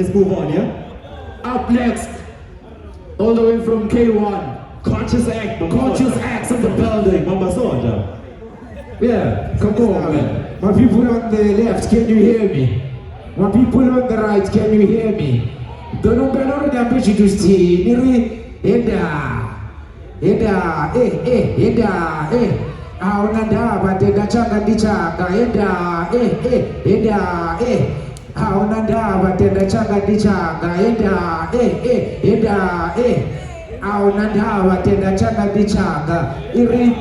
Let's move on, yeah? Up next, all the way from K1, Conscious Act. Conscious Acts of the building. Mamba Soja. Yeah, come on, man. My people on the left, can you hear me? My people on the right, can you hear me? Don't know the ambition to see. Aunanda batenda changa ndichanga aunanda batenda changa ndichanga aunanda batenda changa ndichanga iri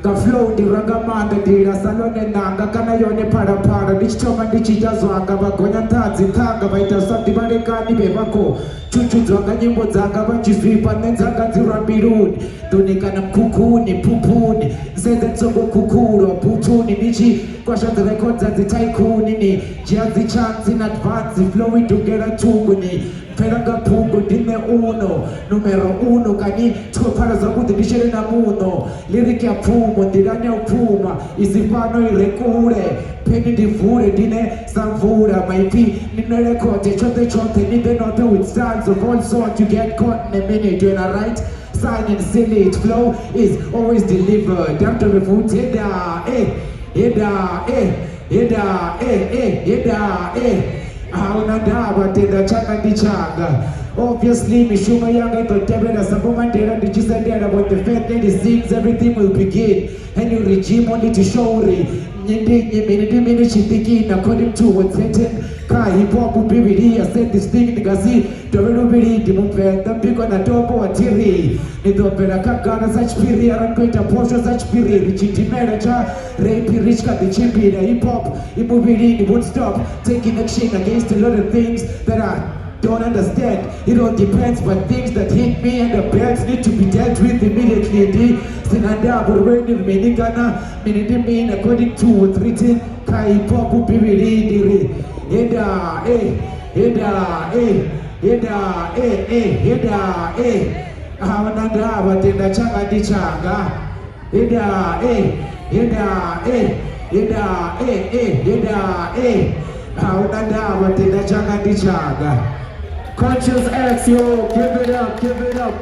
nga flow ndiragamanda ndirasalone nanga kana yone parapara ndichitoma ndichitazwanga vagonya ntadzi kanga vaita sabdivarekani vevako chuchudzwanga nyimbo dzanga vachizvipa nenzanga dzirambiruni donikana mkukuni pupuni nzenzetsongo kukuro butuni ndichikwashanza rekodza dzitaikuni ni jiadzi chanzi in advance flow idugera tunguni mferanga pungo ndine uno numero uno kani toparaza kuti ndichere na muno liriki ya pfumo ndiranya upfuma izipano irekure peni ndivhure ndine samvura maipi ninerekote chonte ninde note with stands of all sort you get caught in a minute when I write sign and seal it flow is always delivered I'm to revolt aunanda batenda changa ndichanga obviously mishuma yanga itotebera sabomandera ndichisendera but the fact that he sings everything will begin and you regime only to show nyindimini chitikina according to what's written ka hip hop biblia said this thing nigasi toverubiridi mupenda mpiko na topo watiri nidopera kagana sachipiri arankoita posho sachipiri richitimera cha rape rich kadichimbira hip hop imubiridi won't stop taking action against a lot of things that I don't understand. It all depends, but things that hit me and the belts need to be dealt with immediately. Sinanda burweni menikana minidi mean according to what's written. Kai popu bibiri awananda batenda changa ndichanga awananda batenda changa ndichanga. Conscious X, yo, give it up.